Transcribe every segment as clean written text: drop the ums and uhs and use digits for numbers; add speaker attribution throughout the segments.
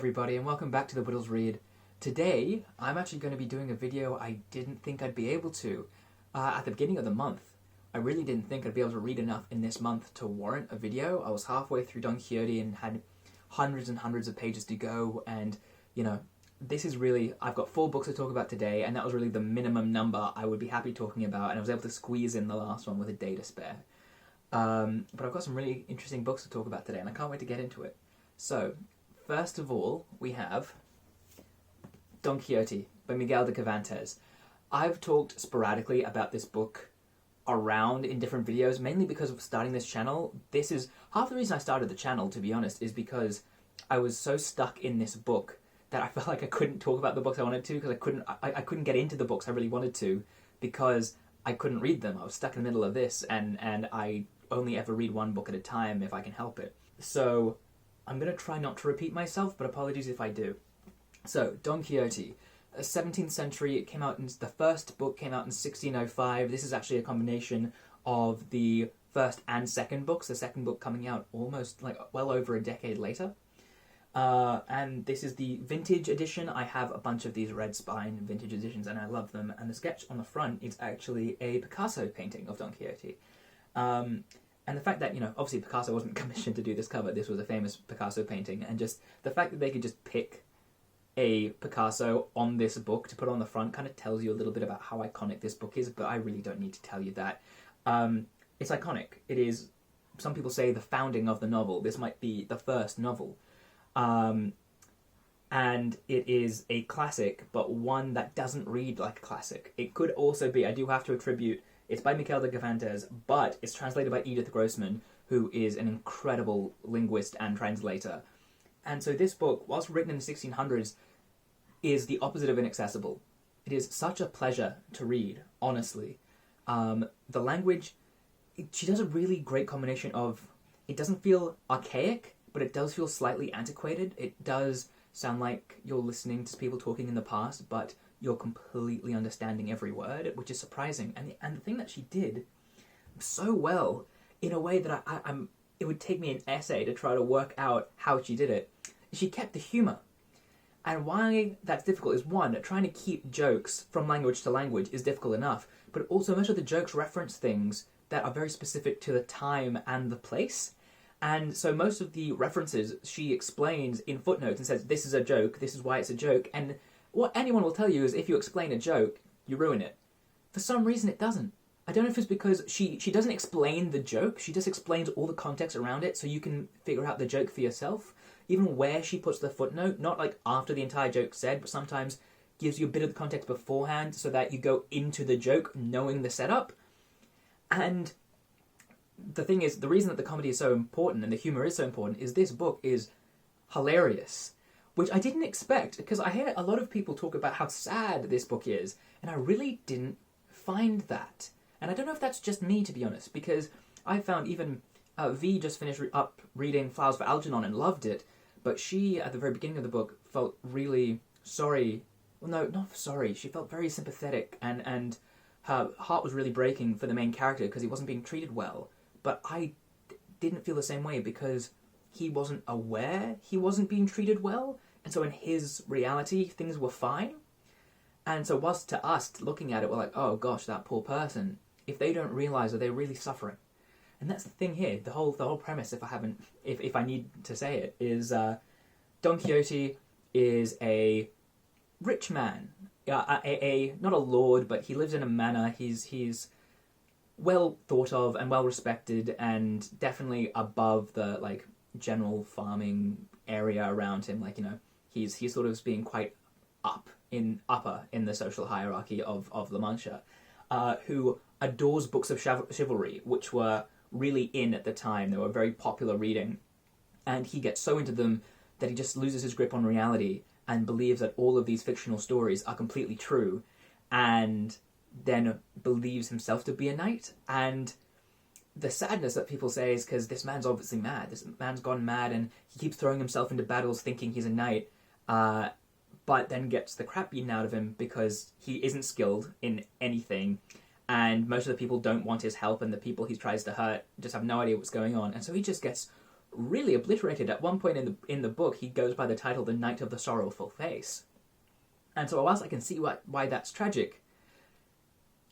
Speaker 1: everybody, and welcome back to the Whittle's Read. Today, I'm actually going to be doing a video I didn't think I'd be able to. At the beginning of the month, I really didn't think I'd be able to read enough in this month to warrant a video. I was halfway through Don Quixote and had hundreds and hundreds of pages to go, and, you know, this is really, I've got 4 books to talk about today, and that was really the minimum number I would be happy talking about, and I was able to squeeze in the last one with a day to spare. But I've got some really interesting books to talk about today, and I can't wait to get into it. So, first of all, we have Don Quixote by Miguel de Cervantes. I've talked sporadically about this book around in different videos, mainly because of starting this channel. This is half the reason I started the channel, to be honest, is because I was so stuck in this book that I felt like I couldn't talk about the books I wanted to, because I couldn't get into the books I really wanted to, because I couldn't read them. I was stuck in the middle of this, and I only ever read one book at a time if I can help it. So I'm going to try not to repeat myself, but apologies if I do. So, Don Quixote, 17th century, it came out the first book came out in 1605. This is actually a combination of the first and second books, the second book coming out almost, well over a decade later. And this is the vintage edition. I have a bunch of these red spine vintage editions, and I love them. And the sketch on the front is actually a Picasso painting of Don Quixote. And the fact that, obviously Picasso wasn't commissioned to do this cover, this was a famous Picasso painting, and just the fact that they could just pick a Picasso on this book to put on the front kind of tells you a little bit about how iconic this book is, but I really don't need to tell you that. It's iconic. It is, some people say, the founding of the novel. This might be the first novel. And it is a classic, but one that doesn't read like a classic. It could also be, I do have to attribute, it's by Miguel de Cervantes, but it's translated by Edith Grossman, who is an incredible linguist and translator. And so this book, whilst written in the 1600s, is the opposite of inaccessible. It is such a pleasure to read, honestly. The language, she does a really great combination of, it doesn't feel archaic, but it does feel slightly antiquated. It does sound like you're listening to people talking in the past, but you're completely understanding every word, which is surprising. And the thing that she did so well, in a way that it would take me an essay to try to work out how she did it, she kept the humour. And why that's difficult is, one, trying to keep jokes from language to language is difficult enough, but also most of the jokes reference things that are very specific to the time and the place. And so most of the references she explains in footnotes and says, this is a joke, this is why it's a joke, and what anyone will tell you is if you explain a joke, you ruin it. For some reason it doesn't. I don't know if it's because she doesn't explain the joke, she just explains all the context around it so you can figure out the joke for yourself. Even where she puts the footnote, not like after the entire joke's said, but sometimes gives you a bit of the context beforehand so that you go into the joke knowing the setup. And the thing is, the reason that the comedy is so important and the humour is so important is this book is hilarious, which I didn't expect, because I hear a lot of people talk about how sad this book is, and I really didn't find that. And I don't know if that's just me, to be honest, because I found even V just finished up reading Flowers for Algernon and loved it, but she, at the very beginning of the book, felt really sorry. Well, no, not sorry. She felt very sympathetic, and her heart was really breaking for the main character because he wasn't being treated well. But I didn't feel the same way, because he wasn't aware he wasn't being treated well, and so in his reality, things were fine. And so whilst to us, looking at it, we're like, oh gosh, that poor person, if they don't realise that they're really suffering. And that's the thing here, the whole premise, if I need to say it, is Don Quixote is a rich man, not a lord, but he lives in a manor. He's well thought of and well respected, and definitely above the general farming area around him. He's sort of being quite upper in the social hierarchy of La Mancha, who adores books of chivalry, which were really in at the time. They were very popular reading, and he gets so into them that he just loses his grip on reality and believes that all of these fictional stories are completely true, and then believes himself to be a knight. And the sadness that people say is because this man's obviously mad. This man's gone mad, and he keeps throwing himself into battles thinking he's a knight, but then gets the crap beaten out of him because he isn't skilled in anything, and most of the people don't want his help, and the people he tries to hurt just have no idea what's going on, and so he just gets really obliterated. At one point in the book, he goes by the title The Knight of the Sorrowful Face. And so whilst I can see why that's tragic,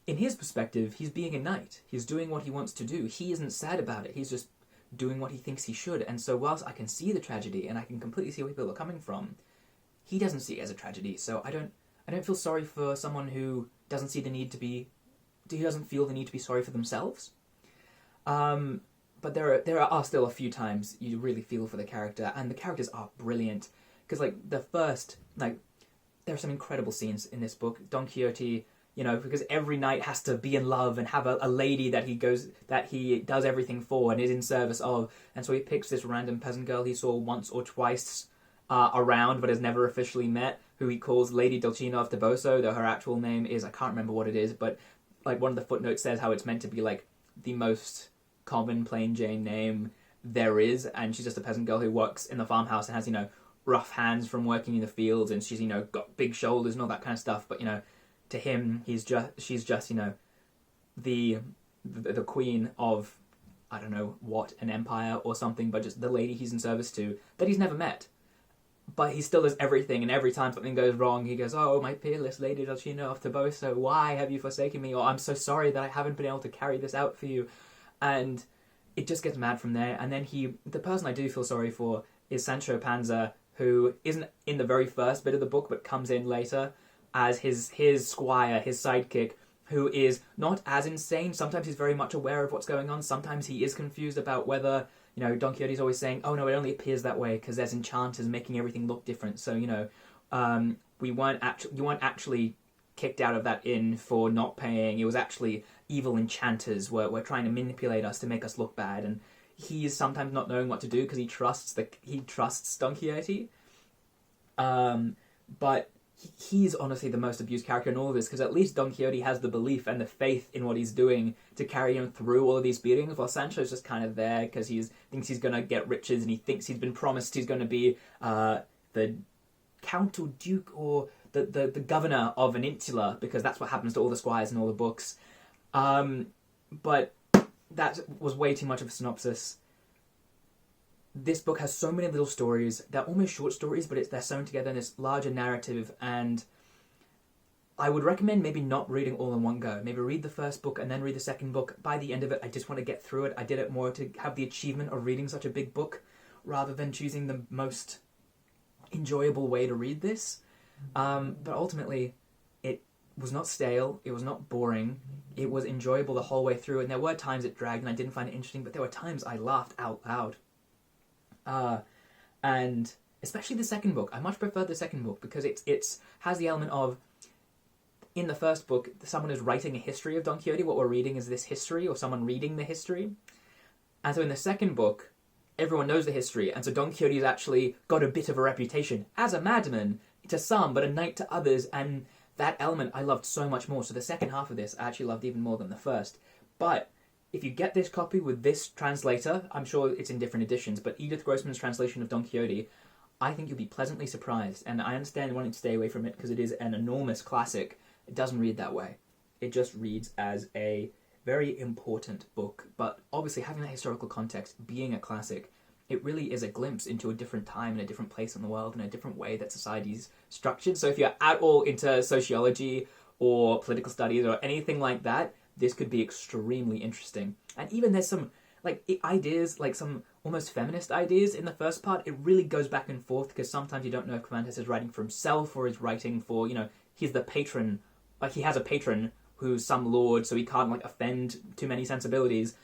Speaker 1: in his perspective, he's being a knight. He's doing what he wants to do. He isn't sad about it. He's just doing what he thinks he should. And so whilst I can see the tragedy and I can completely see where people are coming from, he doesn't see it as a tragedy. So I don't feel sorry for someone who doesn't feel the need to be sorry for themselves. But there are still a few times you really feel for the character, and the characters are brilliant. Because there are some incredible scenes in this book. Don Quixote, because every knight has to be in love and have a lady that he does everything for and is in service of. And so he picks this random peasant girl he saw once or twice around but has never officially met, who he calls Lady Dulcinea of Toboso, though her actual name is, I can't remember what it is, but one of the footnotes says how it's meant to be the most common plain Jane name there is, and she's just a peasant girl who works in the farmhouse and has, rough hands from working in the fields, and she's, got big shoulders and all that kind of stuff, but, to him, she's just, the queen of, I don't know what, an empire or something, but just the lady he's in service to, that he's never met. But he still does everything, and every time something goes wrong, he goes, "Oh, my peerless Lady Dulcinea of Toboso, why have you forsaken me?" Or, "I'm so sorry that I haven't been able to carry this out for you." And it just gets mad from there. And then the person I do feel sorry for is Sancho Panza, who isn't in the very first bit of the book, but comes in later as his squire, his sidekick, who is not as insane. Sometimes he's very much aware of what's going on. Sometimes he is confused about whether, Don Quixote's always saying, "Oh no, it only appears that way because there's enchanters making everything look different. So, you weren't actually kicked out of that inn for not paying. It was actually evil enchanters were trying to manipulate us to make us look bad." And he's sometimes not knowing what to do because he trusts Don Quixote. But he's honestly the most abused character in all of this, because at least Don Quixote has the belief and the faith in what he's doing to carry him through all of these beatings, while Sancho's just kind of there because he thinks he's going to get riches, and he thinks he's been promised he's going to be the count or duke or the governor of an insula, because that's what happens to all the squires in all the books. But that was way too much of a synopsis. This book has so many little stories. They're almost short stories, but they're sewn together in this larger narrative, and I would recommend maybe not reading all in one go. Maybe read the first book and then read the second book. By the end of it, I just want to get through it. I did it more to have the achievement of reading such a big book, rather than choosing the most enjoyable way to read this. But ultimately, it was not stale, it was not boring, it was enjoyable the whole way through, and there were times it dragged and I didn't find it interesting, but there were times I laughed out loud. And especially the second book. I much prefer the second book because it's has the element of, in the first book, someone is writing a history of Don Quixote. What we're reading is this history, or someone reading the history. And so in the second book, everyone knows the history, and so Don Quixote's actually got a bit of a reputation as a madman to some, but a knight to others, and that element I loved so much more. So the second half of this I actually loved even more than the first. But if you get this copy with this translator, I'm sure it's in different editions, but Edith Grossman's translation of Don Quixote, I think you'll be pleasantly surprised. And I understand wanting to stay away from it because it is an enormous classic. It doesn't read that way. It just reads as a very important book. But obviously, having that historical context, being a classic, it really is a glimpse into a different time and a different place in the world and a different way that society's structured. So if you're at all into sociology or political studies or anything like that, this could be extremely interesting. And even there's some ideas, some almost feminist ideas in the first part. It really goes back and forth because sometimes you don't know if Cervantes is writing for himself or is writing for, he's the patron, he has a patron who's some lord, so he can't offend too many sensibilities.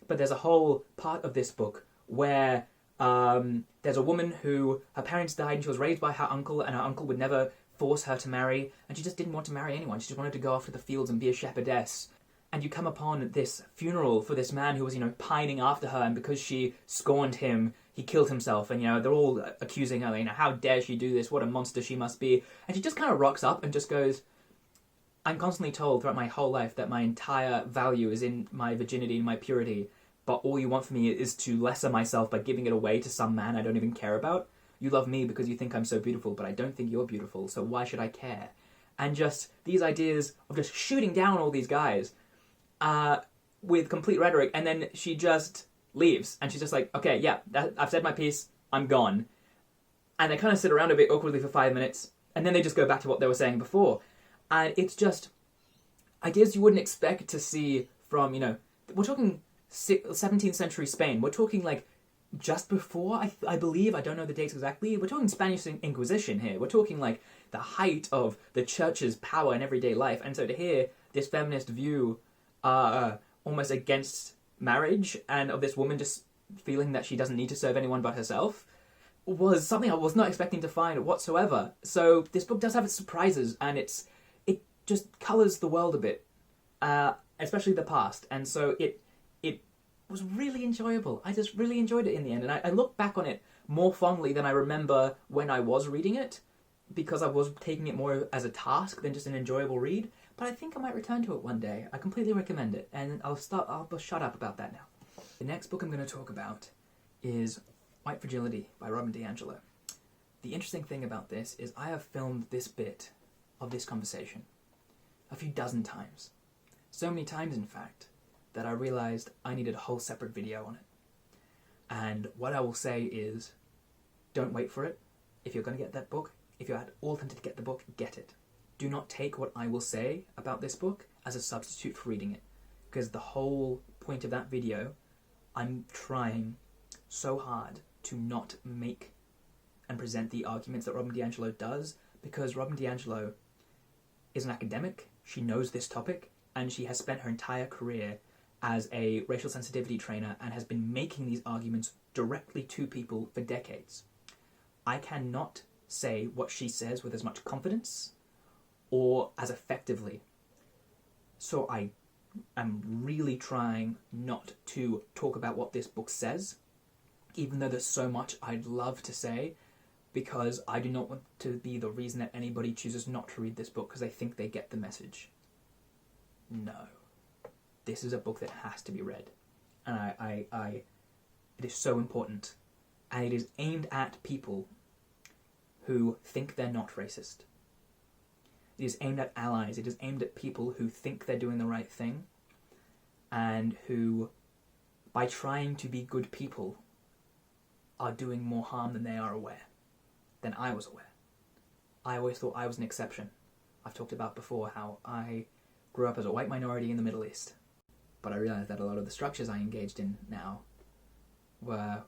Speaker 1: But there's a whole part of this book where there's a woman who, her parents died and she was raised by her uncle, and her uncle would never force her to marry, and she just didn't want to marry anyone. She just wanted to go off to the fields and be a shepherdess. And you come upon this funeral for this man who was, pining after her, and because she scorned him, he killed himself. And, they're all accusing her, how dare she do this? What a monster she must be. And she just kind of rocks up and just goes, "I'm constantly told throughout my whole life that my entire value is in my virginity and my purity, but all you want from me is to lesser myself by giving it away to some man I don't even care about. You love me because you think I'm so beautiful, but I don't think you're beautiful, so why should I care?" And just these ideas of just shooting down all these guys with complete rhetoric, and then she just leaves, and she's just like, okay, yeah, I've said my piece, I'm gone. And they kind of sit around a bit awkwardly for 5 minutes, and then they just go back to what they were saying before. And it's just ideas you wouldn't expect to see from, we're talking 17th century Spain. We're talking like just before, I believe, I don't know the dates exactly, we're talking Spanish Inquisition here. We're talking like the height of the church's power in everyday life. And so to hear this feminist view almost against marriage, and of this woman just feeling that she doesn't need to serve anyone but herself, was something I was not expecting to find whatsoever. So this book does have its surprises, and it just colours the world a bit, especially the past. And so it was really enjoyable. I just really enjoyed it in the end, and I look back on it more fondly than I remember when I was reading it, because I was taking it more as a task than just an enjoyable read. But I think I might return to it one day. I completely recommend it, and I'll shut up about that now. The next book I'm going to talk about is White Fragility by DiAngelo. The interesting thing about this is I have filmed this bit of this conversation a few dozen times. So many times, in fact, that I realized I needed a whole separate video on it. And what I will say is, don't wait for it. If you're going to get that book, if you're at all tempted to get the book, get it. Do not take what I will say about this book as a substitute for reading it. Because the whole point of that video, I'm trying so hard to not make and present the arguments that DiAngelo does, because DiAngelo is an academic, she knows this topic, and she has spent her entire career as a racial sensitivity trainer and has been making these arguments directly to people for decades. I cannot say what she says with as much confidence or as effectively. So I am really trying not to talk about what this book says, even though there's so much I'd love to say, because I do not want to be the reason that anybody chooses not to read this book because they think they get the message. No. This is a book that has to be read. And it is so important. And it is aimed at people who think they're not racist. It is aimed at allies. It is aimed at people who think they're doing the right thing, and who, by trying to be good people, are doing more harm than they are aware, than I was aware. I always thought I was an exception. I've talked about before how I grew up as a white minority in the Middle East. But I realized that a lot of the structures I engaged in now were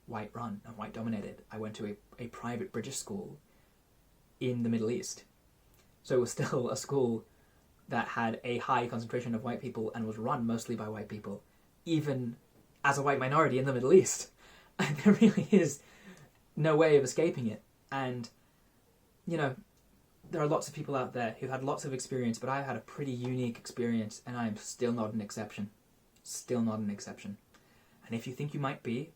Speaker 1: white-run and white-dominated. I went to a private British school in the Middle East. So it was still a school that had a high concentration of white people and was run mostly by white people, even as a white minority in the Middle East. And there really is no way of escaping it. And, there are lots of people out there who've had lots of experience, but I've had a pretty unique experience, and I'm still not an exception. Still not an exception. And if you think you might be,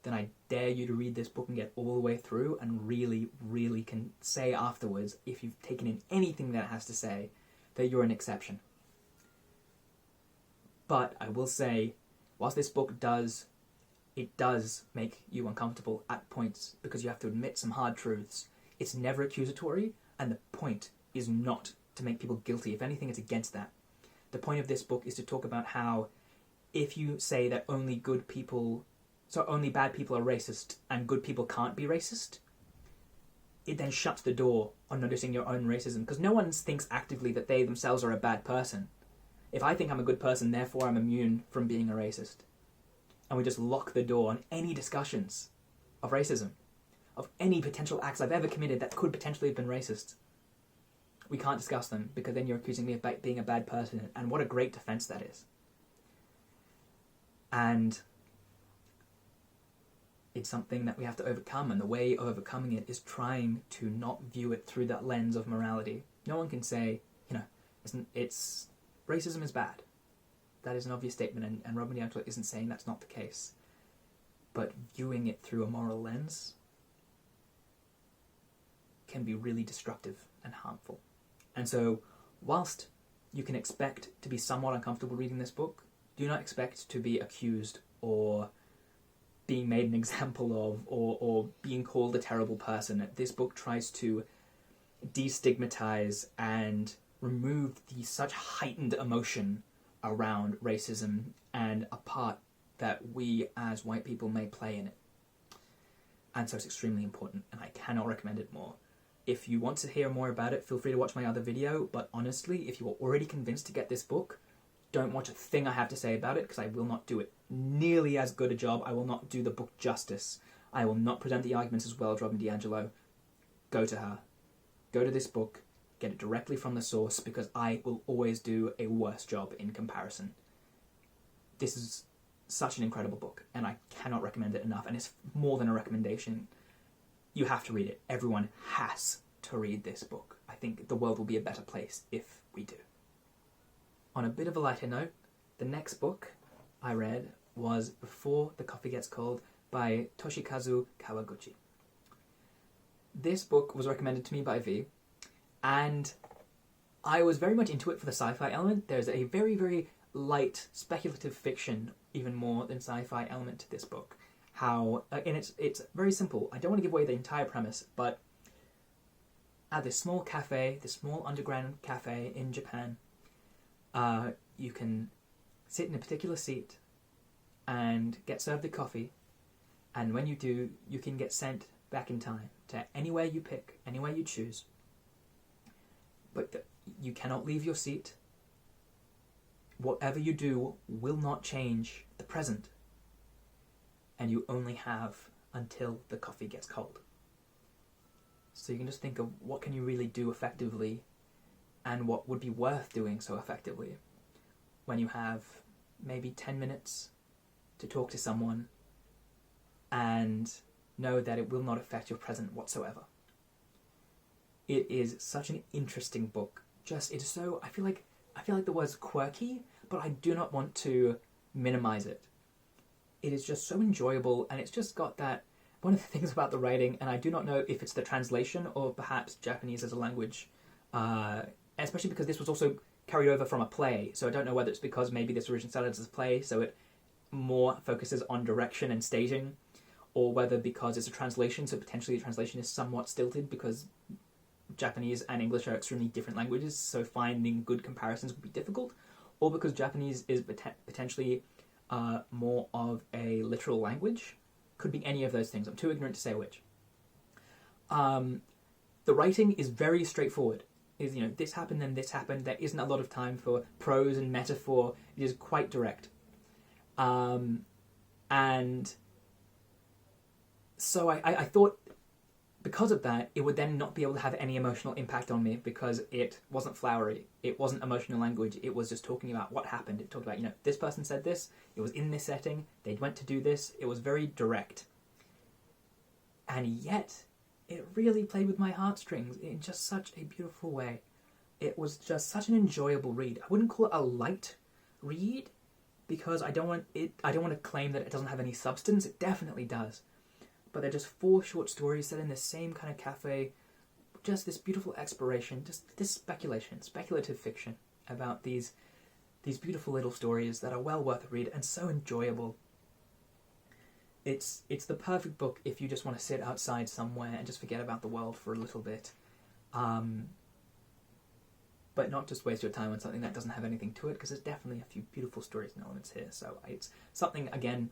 Speaker 1: then I dare you to read this book and get all the way through and really, really can say afterwards, if you've taken in anything that it has to say, that you're an exception. But I will say, whilst this book does make you uncomfortable at points because you have to admit some hard truths, it's never accusatory, and the point is not to make people guilty. If anything, it's against that. The point of this book is to talk about how if you say that only bad people are racist and good people can't be racist, it then shuts the door on noticing your own racism, because no one thinks actively that they themselves are a bad person. If I think I'm a good person, therefore I'm immune from being a racist. And we just lock the door on any discussions of racism, of any potential acts I've ever committed that could potentially have been racist. We can't discuss them, because then you're accusing me of being a bad person, and what a great defense that is. And it's something that we have to overcome, and the way of overcoming it is trying to not view it through that lens of morality. No one can say, racism is bad. That is an obvious statement, and DiAngelo isn't saying that's not the case. But viewing it through a moral lens can be really destructive and harmful. And so, whilst you can expect to be somewhat uncomfortable reading this book, do not expect to be accused or being made an example of or being called a terrible person. This book tries to destigmatize and remove the such heightened emotion around racism and a part that we as white people may play in it. And so it's extremely important, and I cannot recommend it more. If you want to hear more about it, feel free to watch my other video, but honestly, if you are already convinced to get this book, don't watch a thing I have to say about it, because I will not do it nearly as good a job. I will not do the book justice. I will not present the arguments as well as Robin DiAngelo. Go to her. Go to this book. Get it directly from the source, because I will always do a worse job in comparison. This is such an incredible book, and I cannot recommend it enough, and it's more than a recommendation. You have to read it. Everyone has to read this book. I think the world will be a better place if we do. On a bit of a lighter note, the next book I read was Before the Coffee Gets Cold by Toshikazu Kawaguchi. This book was recommended to me by V, and I was very much into it for the sci-fi element. There's a very, very light speculative fiction, even more than sci-fi element to this book. And it's very simple. I don't want to give away the entire premise, but at this small cafe, this small underground cafe in Japan, you can sit in a particular seat and get served the coffee, and when you do, you can get sent back in time to anywhere you pick, anywhere you choose. But you cannot leave your seat. Whatever you do will not change the present. And you only have until the coffee gets cold. So you can just think of what can you really do effectively, and what would be worth doing so effectively when you have maybe 10 minutes to talk to someone and know that it will not affect your present whatsoever. It is such an interesting book. It's so, I feel like the word's quirky, but I do not want to minimize it. It is just so enjoyable, and it's just got that, one of the things about the writing, and I do not know if it's the translation or perhaps Japanese as a language, especially because this was also carried over from a play, so I don't know whether it's because maybe this originally started as a play, so it more focuses on direction and staging, or whether because it's a translation, so potentially the translation is somewhat stilted because Japanese and English are extremely different languages, so finding good comparisons would be difficult, or because Japanese is potentially more of a literal language. Could be any of those things. I'm too ignorant to say which. The writing is very straightforward. This happened, then this happened. There isn't a lot of time for prose and metaphor. It is quite direct. And so I thought, because of that, it would then not be able to have any emotional impact on me, because it wasn't flowery. It wasn't emotional language. It was just talking about what happened. It talked about, this person said this. It was in this setting. They went to do this. It was very direct. And yet, it really played with my heartstrings in just such a beautiful way. It was just such an enjoyable read. I wouldn't call it a light read, because I don't want to claim that it doesn't have any substance. It definitely does. But they're just 4 short stories set in the same kind of cafe. Just this beautiful exploration, just this speculative fiction about these beautiful little stories that are well worth a read and so enjoyable. It's the perfect book if you just want to sit outside somewhere and just forget about the world for a little bit. But not just waste your time on something that doesn't have anything to it, because there's definitely a few beautiful stories and elements here. So it's something, again,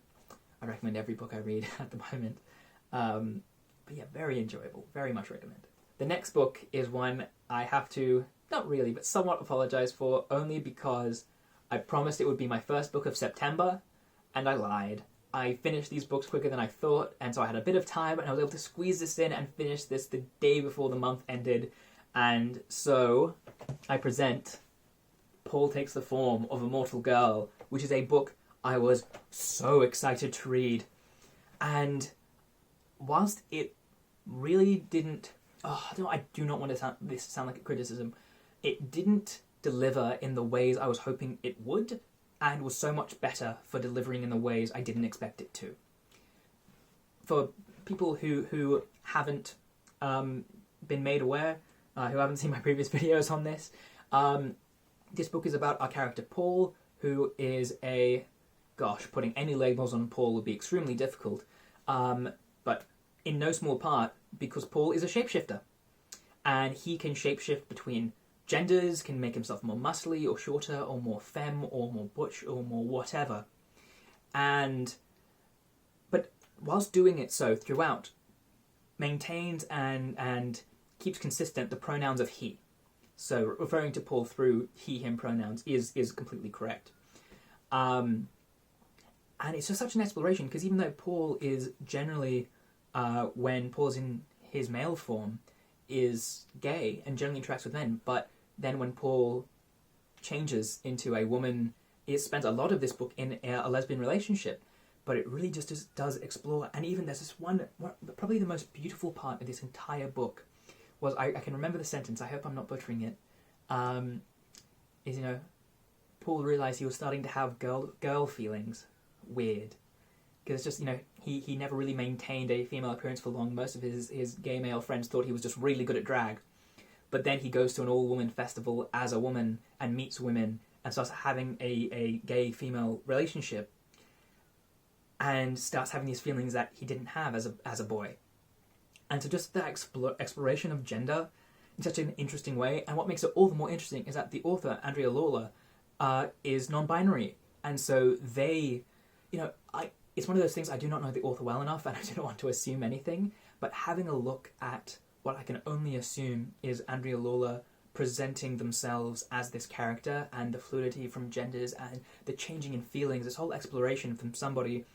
Speaker 1: I recommend every book I read at the moment. But yeah, very enjoyable. Very much recommend. The next book is one I have to, not really, but somewhat apologize for, only because I promised it would be my first book of September, and I lied. I finished these books quicker than I thought, and so I had a bit of time, and I was able to squeeze this in and finish this the day before the month ended, and so I present Paul Takes the Form of a Mortal Girl, which is a book I was so excited to read. And whilst it really didn't... I do not want this to sound like a criticism. It didn't deliver in the ways I was hoping it would, and was so much better for delivering in the ways I didn't expect it to. For people who haven't been made aware, who haven't seen my previous videos on this, this book is about our character Paul, who is putting any labels on Paul would be extremely difficult, but in no small part because Paul is a shapeshifter, and he can shapeshift between genders, can make himself more muscly or shorter or more femme or more butch or more whatever. But whilst doing it so throughout, maintains and keeps consistent the pronouns of he. So referring to Paul through he, him pronouns is completely correct. And it's just such an exploration, because even though Paul is generally, when Paul's in his male form, is gay and generally interacts with men, but then when Paul changes into a woman, it spends a lot of this book in a lesbian relationship, but it really just does explore. And even there's this one, probably the most beautiful part of this entire book was, I can remember the sentence, I hope I'm not butchering it, is, Paul realised he was starting to have girl feelings. Weird. Because it's just, he never really maintained a female appearance for long. Most of his gay male friends thought he was just really good at drag. But then he goes to an all-woman festival as a woman and meets women and starts having a gay-female relationship and starts having these feelings that he didn't have as a boy. And so just that exploration of gender in such an interesting way. And what makes it all the more interesting is that the author, Andrea Lawlor, is non-binary. And so they, it's one of those things, I do not know the author well enough and I don't want to assume anything, but having a look at what I can only assume is Andrea Lawlor presenting themselves as this character, and the fluidity from genders and the changing in feelings, this whole exploration from somebody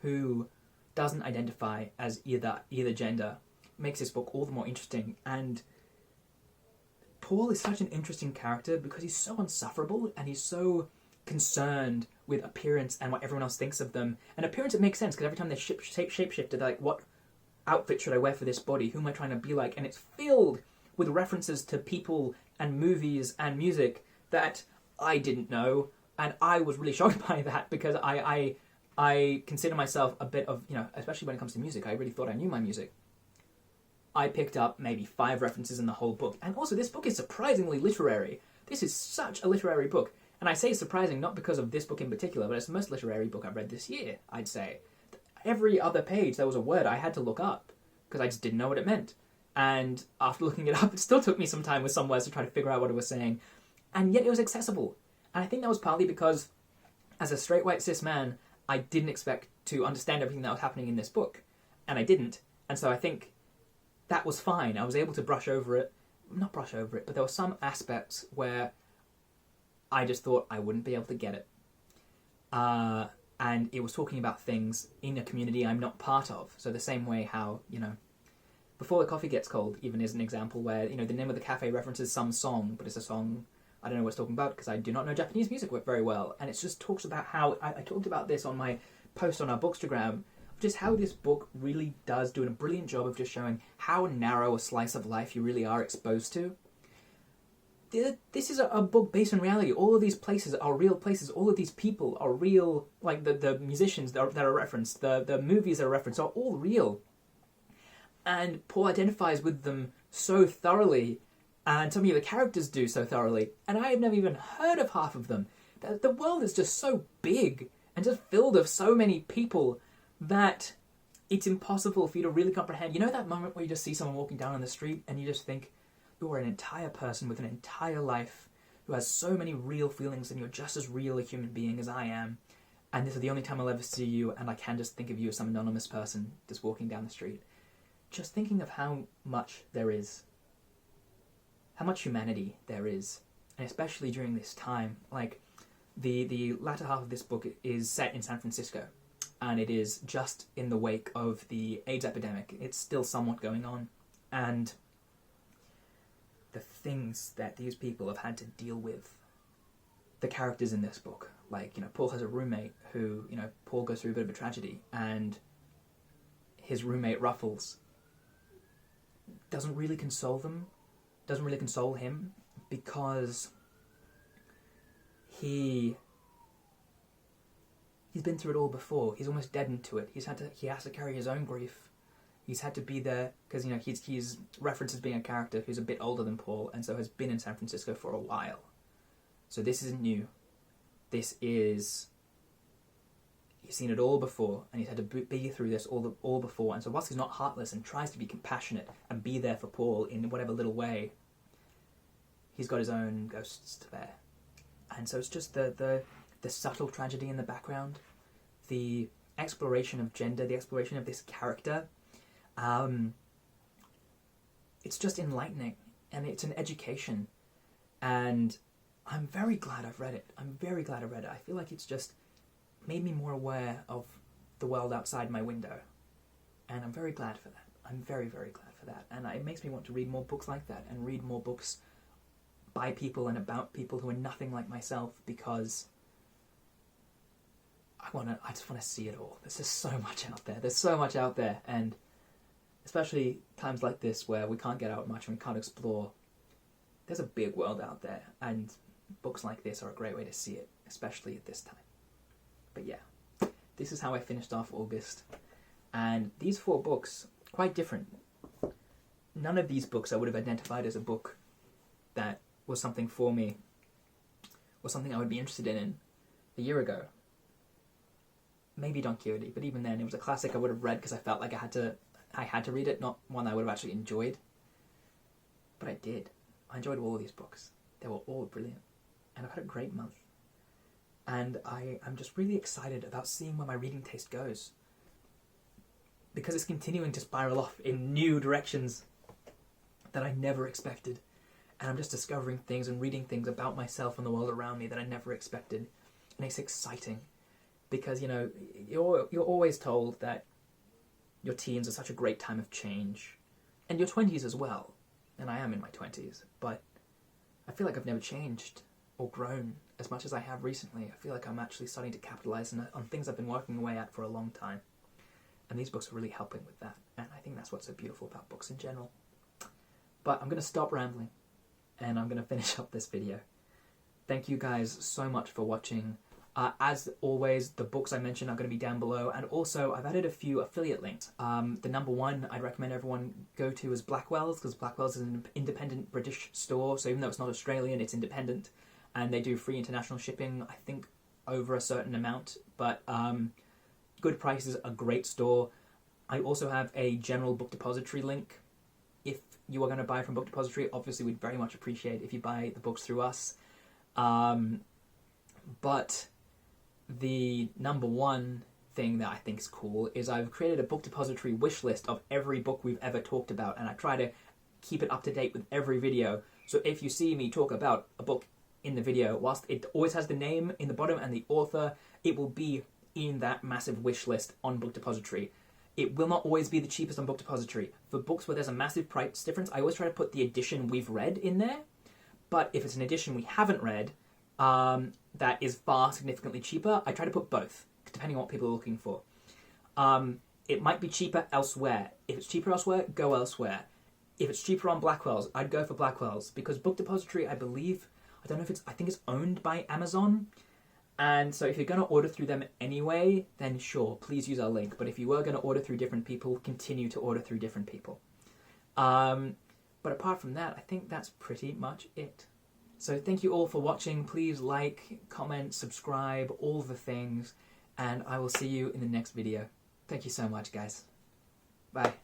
Speaker 1: who doesn't identify as either gender, makes this book all the more interesting. And Paul is such an interesting character because he's so insufferable and he's so concerned with appearance and what everyone else thinks of them. And appearance, it makes sense, because every time they shapeshifted, they're like, what outfit should I wear for this body? Who am I trying to be like? And it's filled with references to people and movies and music that I didn't know. And I was really shocked by that, because I consider myself a bit of, especially when it comes to music, I really thought I knew my music. I picked up maybe 5 references in the whole book. And also, this book is surprisingly literary. This is such a literary book. And I say surprising not because of this book in particular, but it's the most literary book I've read this year, I'd say. Every other page, there was a word I had to look up, because I just didn't know what it meant. And after looking it up, it still took me some time with some words to try to figure out what it was saying. And yet it was accessible. And I think that was partly because, as a straight white cis man, I didn't expect to understand everything that was happening in this book. And I didn't. And so I think that was fine. I was able to not brush over it, but there were some aspects where I just thought I wouldn't be able to get it. And it was talking about things in a community I'm not part of. So the same way how, Before the Coffee Gets Cold even is an example where, the name of the cafe references some song, but it's a song I don't know what it's talking about, because I do not know Japanese music very well. And it just talks about how, I talked about this on my post on our Bookstagram, just how this book really does do a brilliant job of just showing how narrow a slice of life you really are exposed to. This is a book based on reality. All of these places are real places. All of these people are real. Like the musicians that are referenced, the movies that are referenced are all real. And Paul identifies with them so thoroughly, and so many of the characters do so thoroughly, and I have never even heard of half of them. The world is just so big and just filled with so many people that it's impossible for you to really comprehend. You know that moment where you just see someone walking down on the street and you just think, you're an entire person with an entire life who has so many real feelings, and you're just as real a human being as I am, and this is the only time I'll ever see you, and I can just think of you as some anonymous person just walking down the street. Just thinking of how much there is, how much humanity there is, and especially during this time. Like, the latter half of this book is set in San Francisco, and it is just in the wake of the AIDS epidemic. It's still somewhat going on, and the things that these people have had to deal with, the characters in this book. Like, Paul has a roommate who, Paul goes through a bit of a tragedy, and his roommate Ruffles doesn't really console him, because he's been through it all before. He's almost deadened to it. He has to carry his own grief. He's had to be there because, he's referenced as being a character who's a bit older than Paul, and so has been in San Francisco for a while. So this isn't new. He's seen it all before, and he's had to be through this all before. And so whilst he's not heartless and tries to be compassionate and be there for Paul in whatever little way, he's got his own ghosts to bear. And so it's just the subtle tragedy in the background, the exploration of gender, the exploration of this character, it's just enlightening, and it's an education, and I'm very glad I've read it. I'm very glad I read it. I feel like it's just made me more aware of the world outside my window, and I'm very glad for that. I'm very, very glad for that, and it makes me want to read more books like that, and read more books by people and about people who are nothing like myself, because I just want to see it all. There's just so much out there. There's so much out there, and especially times like this where we can't get out much and we can't explore. There's a big world out there, and books like this are a great way to see it, especially at this time. But yeah, this is how I finished off August, and these 4 books, quite different. None of these books I would have identified as a book that was something for me, or something I would be interested in a year ago. Maybe Don Quixote, but even then it was a classic I would have read because I felt like I had to read it, not one I would have actually enjoyed. But I did. I enjoyed all of these books. They were all brilliant. And I've had a great month. And I'm just really excited about seeing where my reading taste goes, because it's continuing to spiral off in new directions that I never expected. And I'm just discovering things and reading things about myself and the world around me that I never expected. And it's exciting. Because, you know, you're always told that your teens are such a great time of change. And your 20s as well. And I am in my 20s. But I feel like I've never changed or grown as much as I have recently. I feel like I'm actually starting to capitalize on things I've been working away at for a long time. And these books are really helping with that. And I think that's what's so beautiful about books in general. But I'm going to stop rambling. And I'm going to finish up this video. Thank you guys so much for watching. As always, the books I mentioned are going to be down below, and also I've added a few affiliate links. The number one I'd recommend everyone go to is Blackwell's, because Blackwell's is an independent British store, so even though it's not Australian, it's independent, and they do free international shipping, I think, over a certain amount, but good prices, a great store. I also have a general book depository link. If you are going to buy from Book Depository, obviously we'd very much appreciate if you buy the books through us. But the number one thing that I think is cool is I've created a Book Depository wish list of every book we've ever talked about, and I try to keep it up to date with every video. So if you see me talk about a book in the video, whilst it always has the name in the bottom and the author, it will be in that massive wish list on Book Depository. It will not always be the cheapest on Book Depository. For books where there's a massive price difference, I always try to put the edition we've read in there. But if it's an edition we haven't read, that is far significantly cheaper, I try to put both, depending on what people are looking for. It might be cheaper elsewhere. If it's cheaper elsewhere, go elsewhere. If it's cheaper on Blackwell's, I'd go for Blackwell's, because Book Depository, I believe, I think it's owned by Amazon, and so if you're going to order through them anyway, then sure, please use our link. But if you were going to order through different people, continue to order through different people. But apart from that, I think that's pretty much it. So thank you all for watching. Please like, comment, subscribe, all the things, and I will see you in the next video. Thank you so much, guys. Bye.